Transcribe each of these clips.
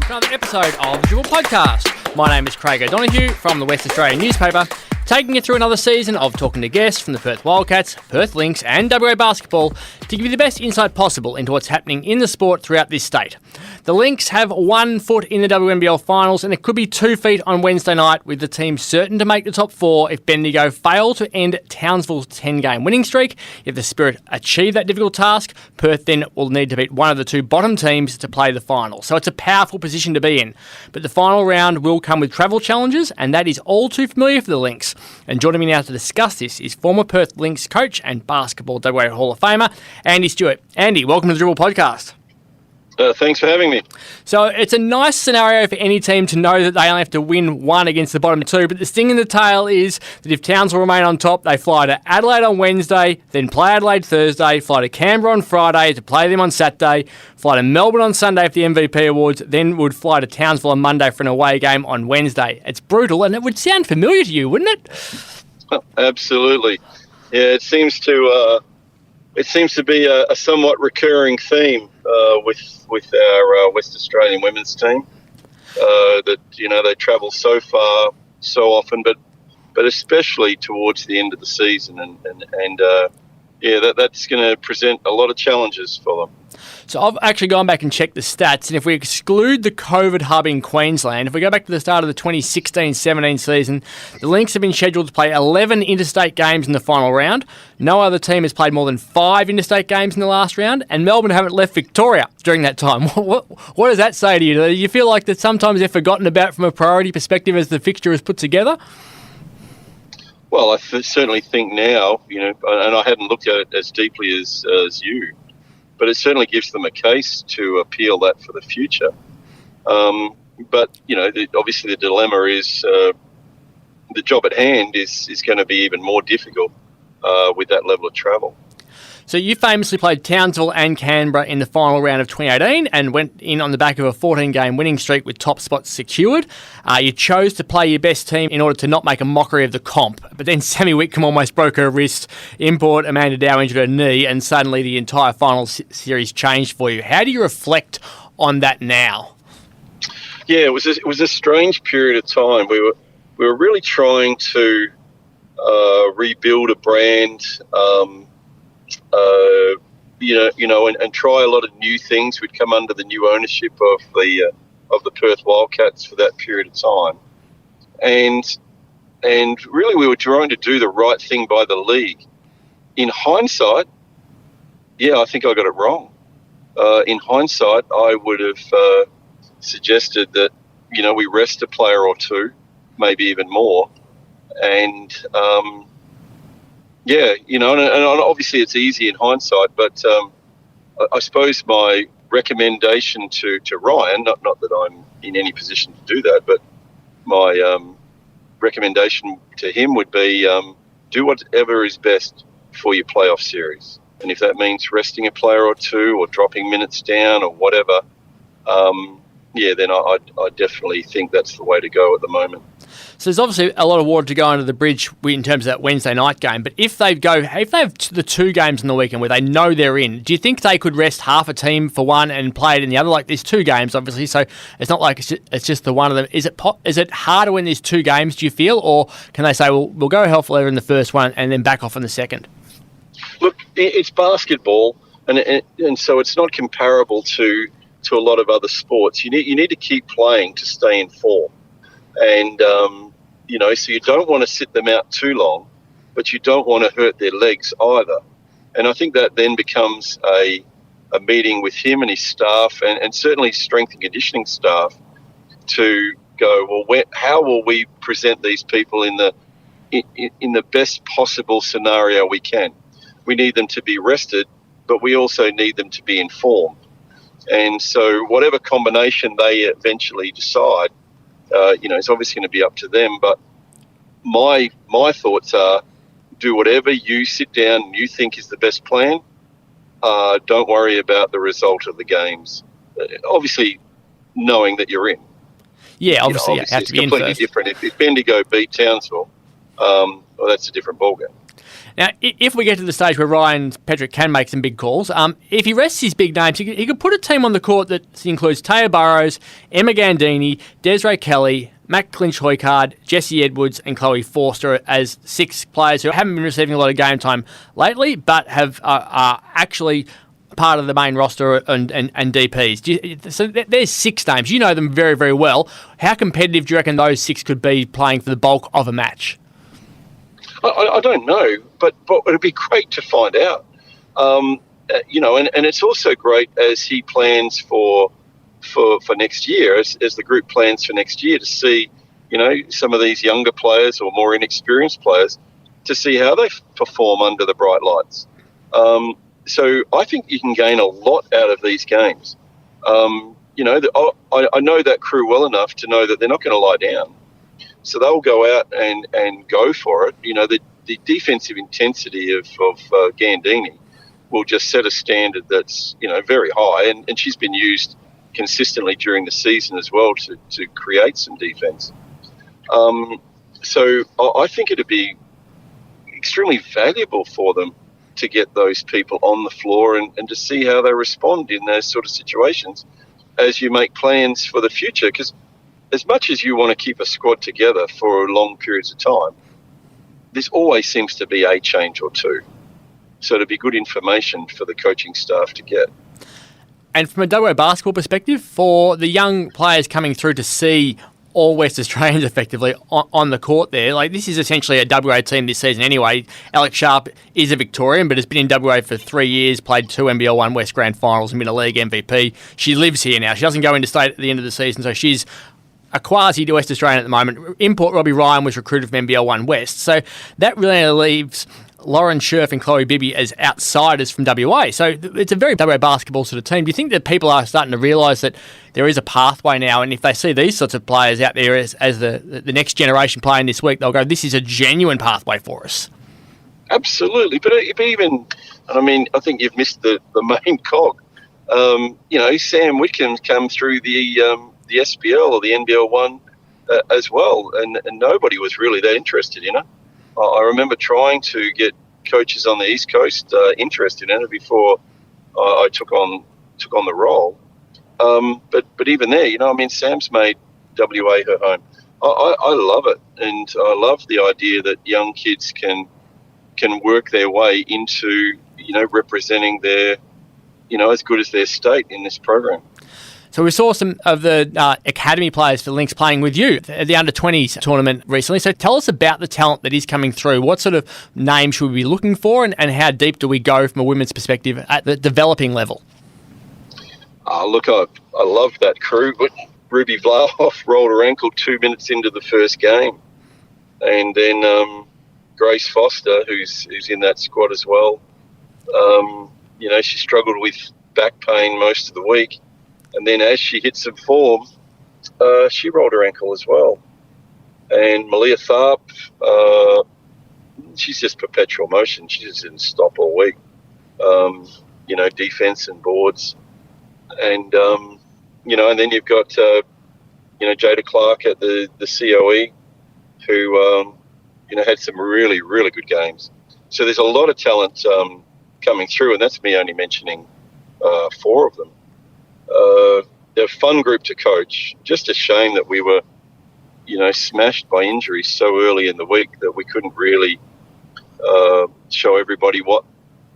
to another episode of the Dribble podcast. My name is Craig O'Donoghue from the West Australian newspaper, taking you through another season of talking to guests from the Perth Wildcats, Perth Lynx and WA basketball to give you the best insight possible into what's happening in the sport throughout this state. The Lynx have 1 foot in the WNBL finals and it could be 2 feet on Wednesday night, with the team certain to make the top 4 if Bendigo fail to end Townsville's 10-game winning streak. If the Spirit achieve that difficult task, Perth then will need to beat one of the 2 bottom teams to play the final. So it's a powerful position to be in. But the final round will come with travel challenges, and that is all too familiar for the Lynx. And joining me now to discuss this is former Perth Lynx coach and Basketball WA Hall of Famer, Andy Stewart. Andy, welcome to the Dribble podcast. Thanks for having me. So it's a nice scenario for any team to know that they only have to win 1 against the bottom 2, but the sting in the tail is that if Townsville remain on top, they fly to Adelaide on Wednesday, then play Adelaide Thursday, fly to Canberra on Friday to play them on Saturday, fly to Melbourne on Sunday for the MVP Awards, then would fly to Townsville on Monday for an away game on Wednesday. It's brutal, and it would sound familiar to you, wouldn't it? Absolutely. Yeah, it seems to be a somewhat recurring theme with our West Australian women's team. That they travel so far, so often, but especially towards the end of the season, and that's going to present a lot of challenges for them. So I've actually gone back and checked the stats, and if we exclude the COVID hub in Queensland, if we go back to the start of the 2016-17 season, the Lynx have been scheduled to play 11 interstate games in the final round. No other team has played more than 5 interstate games in the last round, and Melbourne haven't left Victoria during that time. What does that say to you? Do you feel like that sometimes they're forgotten about from a priority perspective as the fixture is put together? Well, I certainly think now, and I hadn't looked at it as deeply as you, but it certainly gives them a case to appeal that for the future. But obviously the dilemma is the job at hand is going to be even more difficult with that level of travel. So you famously played Townsville and Canberra in the final round of 2018 and went in on the back of a 14-game winning streak with top spots secured. You chose to play your best team in order to not make a mockery of the comp. But then Sammy Whitcomb almost broke her wrist, import Amanda Dow injured her knee, and suddenly the entire final series changed for you. How do you reflect on that now? Yeah, it was a strange period of time. We were really trying to rebuild a brand. And try a lot of new things. We'd come under the new ownership of the Perth Wildcats for that period of time, and really we were trying to do the right thing by the league. In hindsight, I think I got it wrong. In hindsight, I would have suggested that we rest a player or 2, maybe even more, and and obviously it's easy in hindsight, but I suppose my recommendation to Ryan, not that I'm in any position to do that, but my recommendation to him would be do whatever is best for your playoff series. And if that means resting a player or 2 or dropping minutes down or whatever, then I definitely think that's the way to go at the moment. So there's obviously a lot of water to go under the bridge in terms of that Wednesday night game. But if they have the 2 games in the weekend where they know they're in, do you think they could rest half a team for one and play it in the other? Like there's 2 games, obviously, so it's not like it's just the one of them. Is it harder when there's 2 games? Do you feel, or can they say, well, we'll go hell for leather in the first one and then back off in the second? Look, it's basketball, and so it's not comparable to a lot of other sports. You need to keep playing to stay in form. And, so you don't want to sit them out too long, but you don't want to hurt their legs either. And I think that then becomes a meeting with him and his staff and certainly strength and conditioning staff to go, well, how will we present these people in the best possible scenario we can? We need them to be rested, but we also need them to be informed. And so whatever combination they eventually decide, it's obviously going to be up to them. But my thoughts are, do whatever you sit down and you think is the best plan. Don't worry about the result of the games. Obviously, knowing that you're in. Yeah, obviously, you have to be in first. It's completely different. If Bendigo beat Townsville, that's a different ballgame. Now, if we get to the stage where Ryan Petrick can make some big calls, if he rests his big names, he could put a team on the court that includes Taya Burrows, Emma Gandini, Desiree Kelly, Matt Clinch-Hoycard, Jessie Edwards and Chloe Forster as 6 players who haven't been receiving a lot of game time lately, but are actually part of the main roster and DPs. So there's 6 names. You know them very, very well. How competitive do you reckon those 6 could be playing for the bulk of a match? I don't know, but it'd be great to find out. And it's also great as he plans for next year, as the group plans for next year, to see, some of these younger players or more inexperienced players, to see how they perform under the bright lights. So I think you can gain a lot out of these games. I know that crew well enough to know that they're not going to lie down. So they'll go out and go for it. The defensive intensity of Gandini will just set a standard that's, very high. And she's been used consistently during the season as well to create some defense. So I think it'd be extremely valuable for them to get those people on the floor and to see how they respond in those sort of situations as you make plans for the future. Because as much as you want to keep a squad together for long periods of time, there's always seems to be a change or two. So it'd be good information for the coaching staff to get. And from a WA basketball perspective, for the young players coming through to see all West Australians effectively on the court there, like this is essentially a WA team this season anyway. Alex Sharp is a Victorian, but has been in WA for 3 years, played 2 NBL 1 West Grand Finals and been a league MVP. She lives here now. She doesn't go into state at the end of the season, so she's a quasi West Australian at the moment. Import Robbie Ryan was recruited from NBL 1 West, so that really leaves Lauren Scherf and Chloe Bibby as outsiders from WA. So it's a very WA basketball sort of team. Do you think that people are starting to realise that there is a pathway now, and if they see these sorts of players out there as the next generation playing this week, they'll go, this is a genuine pathway for us? Absolutely. But even, I think you've missed the main cog. Sam Whitcomb come through the SPL or the NBL 1 as well, and nobody was really that interested in it. I remember trying to get coaches on the East Coast interested in it before I took on the role. But even there, Sam's made WA her home. I love it, and I love the idea that young kids can work their way into representing their as good as their state in this program. So we saw some of the academy players for Lynx playing with you at the under-20s tournament recently. So tell us about the talent that is coming through. What sort of name should we be looking for, and how deep do we go from a women's perspective at the developing level? Look, I love that crew, but Ruby Vlahoff rolled her ankle 2 minutes into the first game. And then Grace Foster, who's in that squad as well, she struggled with back pain most of the week. And then as she hit some form, she rolled her ankle as well. And Malia Tharp, she's just perpetual motion. She just didn't stop all week. Defense and boards. And, and then you've got, Jada Clark at the COE who, had some really, really good games. So there's a lot of talent coming through, and that's me only mentioning 4 of them. They're a fun group to coach. Just a shame that we were, smashed by injuries so early in the week that we couldn't really show everybody what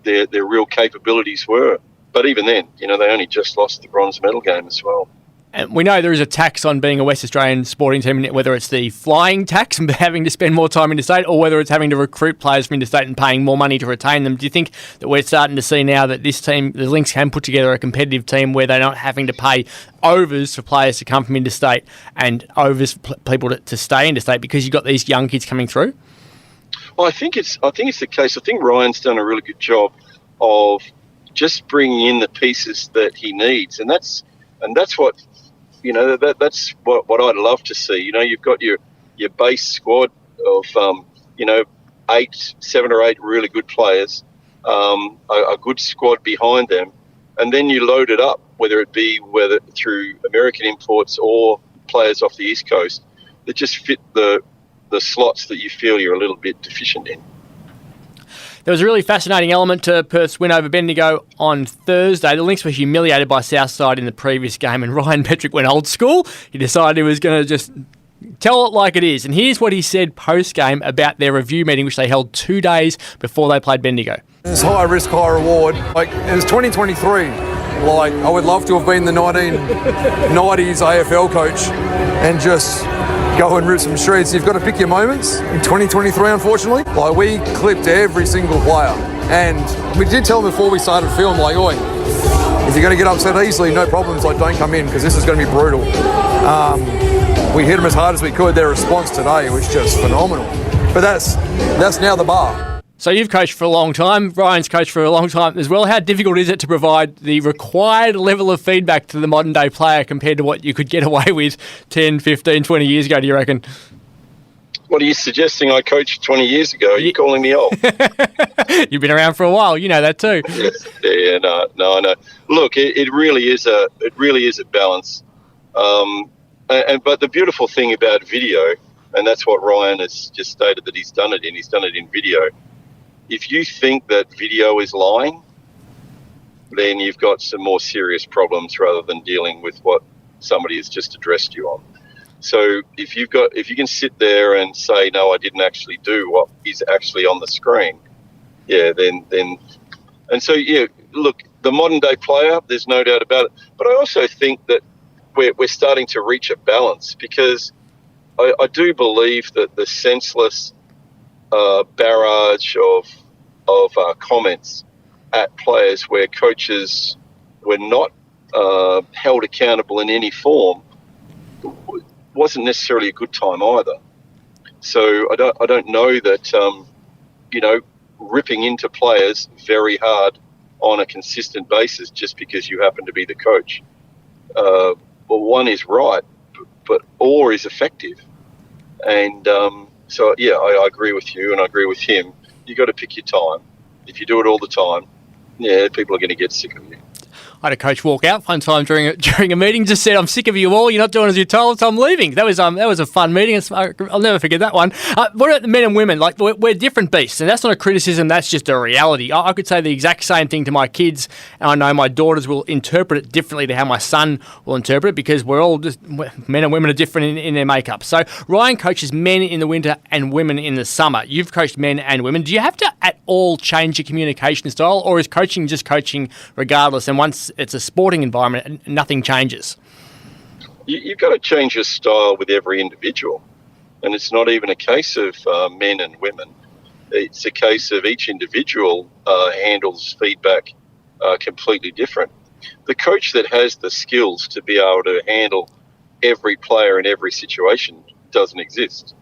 their real capabilities were. But even then, they only just lost the bronze medal game as well. And we know there is a tax on being a West Australian sporting team, whether it's the flying tax and having to spend more time interstate, or whether it's having to recruit players from interstate and paying more money to retain them. Do you think that we're starting to see now that this team, the Lynx, can put together a competitive team where they're not having to pay overs for players to come from interstate and overs for people to stay interstate because you've got these young kids coming through? Well, I think it's the case. I think Ryan's done a really good job of just bringing in the pieces that he needs, and that's what. That's what I'd love to see. You've got your base squad of 7 or 8 really good players, a good squad behind them, and then you load it up, whether through American imports or players off the East Coast that just fit the slots that you feel you're a little bit deficient in. There was a really fascinating element to Perth's win over Bendigo on Thursday. The Lynx were humiliated by Southside in the previous game, and Ryan Petrick went old school. He decided he was going to just tell it like it is. And here's what he said post-game about their review meeting, which they held 2 days before they played Bendigo. It's high risk, high reward. Like, it was 2023. Like, I would love to have been the 1990s AFL coach and just go and rip some shreds. You've got to pick your moments. In 2023, unfortunately, like, we clipped every single player. And we did tell them before we started film, like, oi, if you're going to get upset easily, no problems, like, don't come in because this is going to be brutal. We hit them as hard as we could. Their response today was just phenomenal. But that's now the bar. So you've coached for a long time. Ryan's coached for a long time as well. How difficult is it to provide the required level of feedback to the modern day player compared to what you could get away with 10, 15, 20 years ago, do you reckon? What are you suggesting I coached 20 years ago? Are you calling me old? You've been around for a while. You know that too. Yeah, no, I know. Look, it really is a balance. But the beautiful thing about video, and that's what Ryan has just stated that he's done it in video. If you think that video is lying, then you've got some more serious problems rather than dealing with what somebody has just addressed you on. So if you can sit there and say, no, I didn't actually do what is actually on the screen, and so look, the modern day player, there's no doubt about it. But I also think that we're starting to reach a balance, because I do believe that the senseless barrage of comments at players where coaches were not held accountable in any form wasn't necessarily a good time either. So I don't know that ripping into players very hard on a consistent basis just because you happen to be the coach. Well, one is right, but or is effective. And I agree with you, and I agree with him. You got to pick your time. If you do it all the time, people are going to get sick of you. I had a coach walk out one time during a meeting, just said, "I'm sick of you all. You're not doing as you're told, so I'm leaving." That was a fun meeting. I'll never forget that one. What about the men and women? Like, we're different beasts, and that's not a criticism. That's just a reality. I could say the exact same thing to my kids, and I know my daughters will interpret it differently to how my son will interpret it, because we're all just, men and women are different in their makeup. So Ryan coaches men in the winter and women in the summer. You've coached men and women. Do you have to at all change your communication style, or is coaching just coaching regardless? And once it's a sporting environment, nothing changes. You've got to change your style with every individual, and it's not even a case of men and women. It's a case of each individual handles feedback completely different. The coach that has the skills to be able to handle every player in every situation doesn't exist.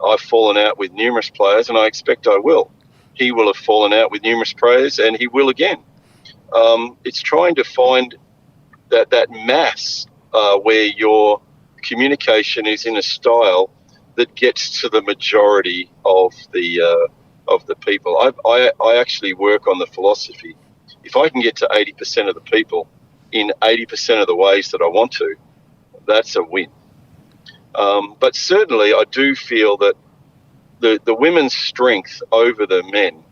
I've fallen out with numerous players, and I expect I will. He will have fallen out with numerous players, and he will again. It's trying to find that mass where your communication is in a style that gets to the majority of the people. I actually work on the philosophy. If I can get to 80% of the people in 80% of the ways that I want to, that's a win. But certainly I do feel that the women's strength over the men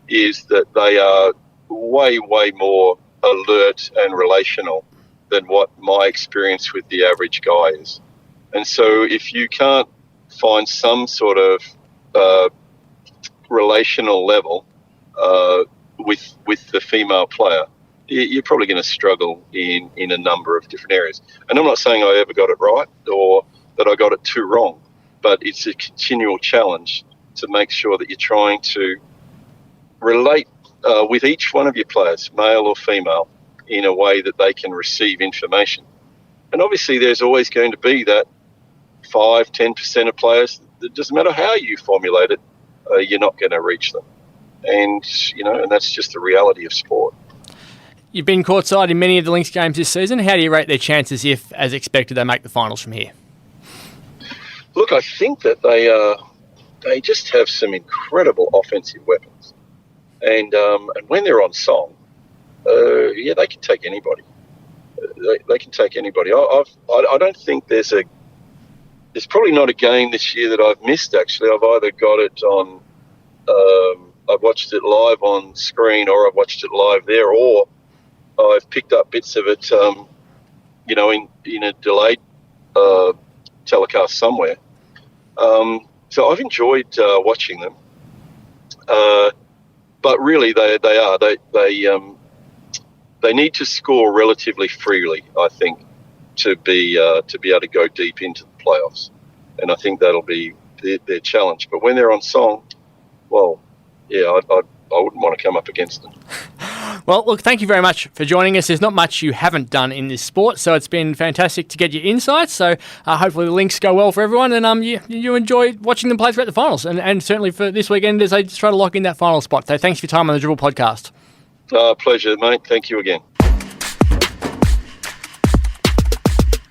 is that they are way more alert and relational than what my experience with the average guy is. And so if you can't find some sort of relational level with the female player, you're probably going to struggle in a number of different areas. And I'm not saying I ever got it right or that I got it too wrong, but it's a continual challenge to make sure that you're trying to relate with each one of your players, male or female, in a way that they can receive information. And obviously there's always going to be that 5-10% of players that doesn't matter how you formulate it, you're not going to reach them. And, and that's just the reality of sport. You've been courtside in many of the Lynx games this season. How do you rate their chances if, as expected, they make the finals from here? Look, I think that they just have some incredible offensive weapons. And when they're on song, they can take anybody. They can take anybody. I don't think there's probably not a game this year that I've missed, actually. I've either got it on I've watched it live on screen, or I've watched it live there, or I've picked up bits of it, in a delayed telecast somewhere. So I've enjoyed watching them. But really, they need to score relatively freely, I think, to be able to go deep into the playoffs, and I think that'll be their challenge. But when they're on song, well, yeah, I wouldn't want to come up against them. Well, look, thank you very much for joining us. There's not much you haven't done in this sport, so it's been fantastic to get your insights. So hopefully the Lynx go well for everyone, and you enjoy watching them play throughout the finals, and certainly for this weekend as they just try to lock in that final spot. So thanks for your time on the Dribble podcast. Pleasure, mate. Thank you again.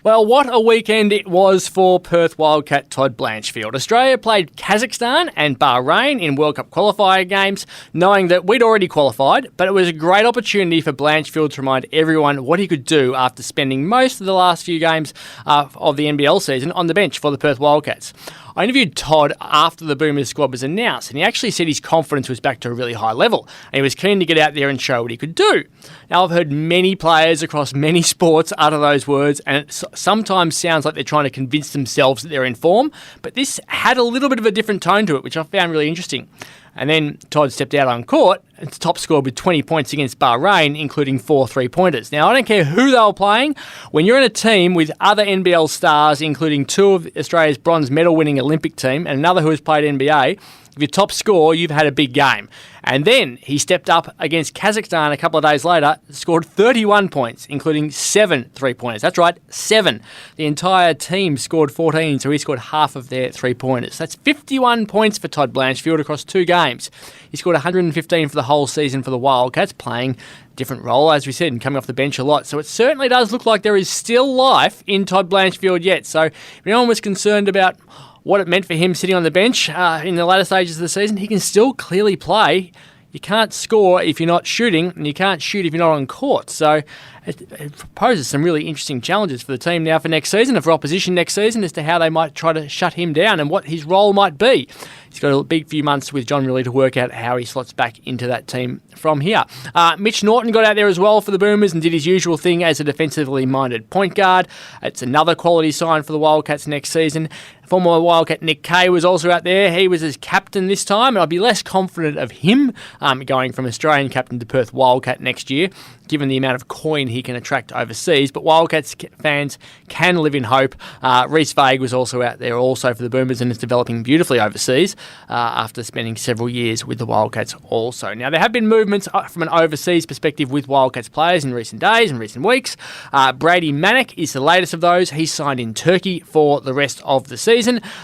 Well, what a weekend it was for Perth Wildcat Todd Blanchfield. Australia played Kazakhstan and Bahrain in World Cup qualifier games, knowing that we'd already qualified, but it was a great opportunity for Blanchfield to remind everyone what he could do after spending most of the last few games of the NBL season on the bench for the Perth Wildcats. I interviewed Todd after the Boomers squad was announced, and he actually said his confidence was back to a really high level, and he was keen to get out there and show what he could do. Now, I've heard many players across many sports utter those words, and it sometimes sounds like they're trying to convince themselves that they're in form, but this had a little bit of a different tone to it, which I found really interesting. And then Todd stepped out on court and top scored with 20 points against Bahrain, including 4 3-pointers. Now, I don't care who they were playing. When you're in a team with other NBL stars, including 2 of Australia's bronze medal-winning Olympic team and another who has played NBA, if you top score, you've had a big game. And then he stepped up against Kazakhstan a couple of days later, scored 31 points, including 7 3-pointers. That's right, 7. The entire team scored 14, so he scored half of their 3-pointers. That's 51 points for Todd Blanchfield across 2 games. He scored 115 for the whole season for the Wildcats, playing a different role, as we said, and coming off the bench a lot. So it certainly does look like there is still life in Todd Blanchfield yet. So if anyone was concerned about what it meant for him sitting on the bench in the latter stages of the season, he can still clearly play. You can't score if you're not shooting, and you can't shoot if you're not on court. So it poses some really interesting challenges for the team now for next season, and for opposition next season, as to how they might try to shut him down and what his role might be. He's got a big few months with John Riley to work out how he slots back into that team from here. Mitch Norton got out there as well for the Boomers and did his usual thing as a defensively minded point guard. It's another quality sign for the Wildcats next season. Former Wildcat Nick Kay was also out there. He was as captain this time, and I'd be less confident of him going from Australian captain to Perth Wildcat next year, given the amount of coin he can attract overseas. But Wildcats fans can live in hope. Reece Vague was also out there also for the Boomers and is developing beautifully overseas after spending several years with the Wildcats also. Now, there have been movements from an overseas perspective with Wildcats players in recent days and recent weeks. Brady Manick is the latest of those. He's signed in Turkey for the rest of the season.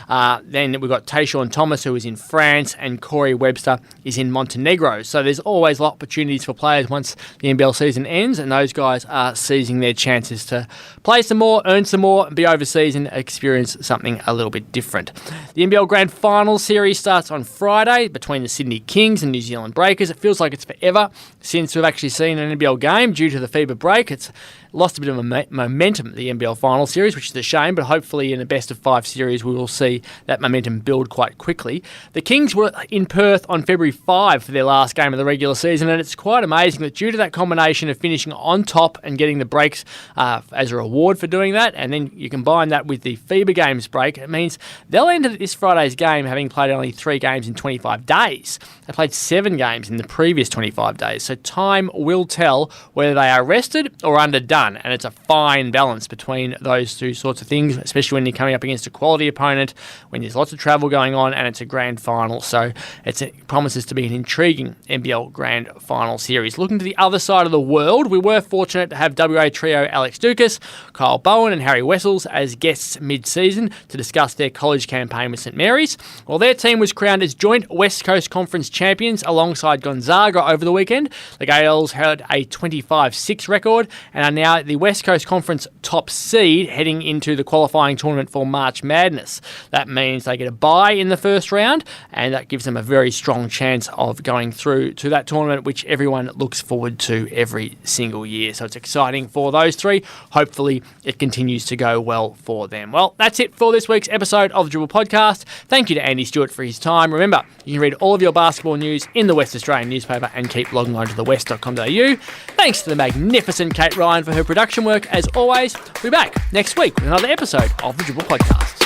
Then we've got Tayshaun Thomas, who is in France, and Corey Webster is in Montenegro. So there's always opportunities for players once the NBL season ends, and those guys are seizing their chances to play some more, earn some more, be overseas and experience something a little bit different. The NBL Grand Final series starts on Friday between the Sydney Kings and New Zealand Breakers. It feels like it's forever since we've actually seen an NBL game due to the FIBA break. It's lost a bit of momentum, the NBL Final Series, which is a shame, but hopefully in a best-of-5 series we will see that momentum build quite quickly. The Kings were in Perth on February 5 for their last game of the regular season, and it's quite amazing that due to that combination of finishing on top and getting the breaks as a reward for doing that, and then you combine that with the FIBA Games break, it means they'll end this Friday's game having played only 3 games in 25 days. They played 7 games in the previous 25 days, so time will tell whether they are rested or underdone. And it's a fine balance between those 2 sorts of things, especially when you're coming up against a quality opponent, when there's lots of travel going on, and it's a grand final. So it promises to be an intriguing NBL Grand Final series. Looking to the other side of the world, we were fortunate to have WA trio Alex Dukas, Kyle Bowen and Harry Wessels as guests mid-season to discuss their college campaign with St Mary's. Well, their team was crowned as joint West Coast Conference champions alongside Gonzaga over the weekend. The Gales had a 25-6 record and are now now the West Coast Conference top seed heading into the qualifying tournament for March Madness. That means they get a bye in the first round, and that gives them a very strong chance of going through to that tournament, which everyone looks forward to every single year. So it's exciting for those three. Hopefully it continues to go well for them. Well, that's it for this week's episode of the Dribble Podcast. Thank you to Andy Stewart for his time. Remember, you can read all of your basketball news in the West Australian newspaper and keep logging on to thewest.com.au. Thanks to the magnificent Kate Ryan for her production work. As always, we'll be back next week with another episode of the Dribble Podcast.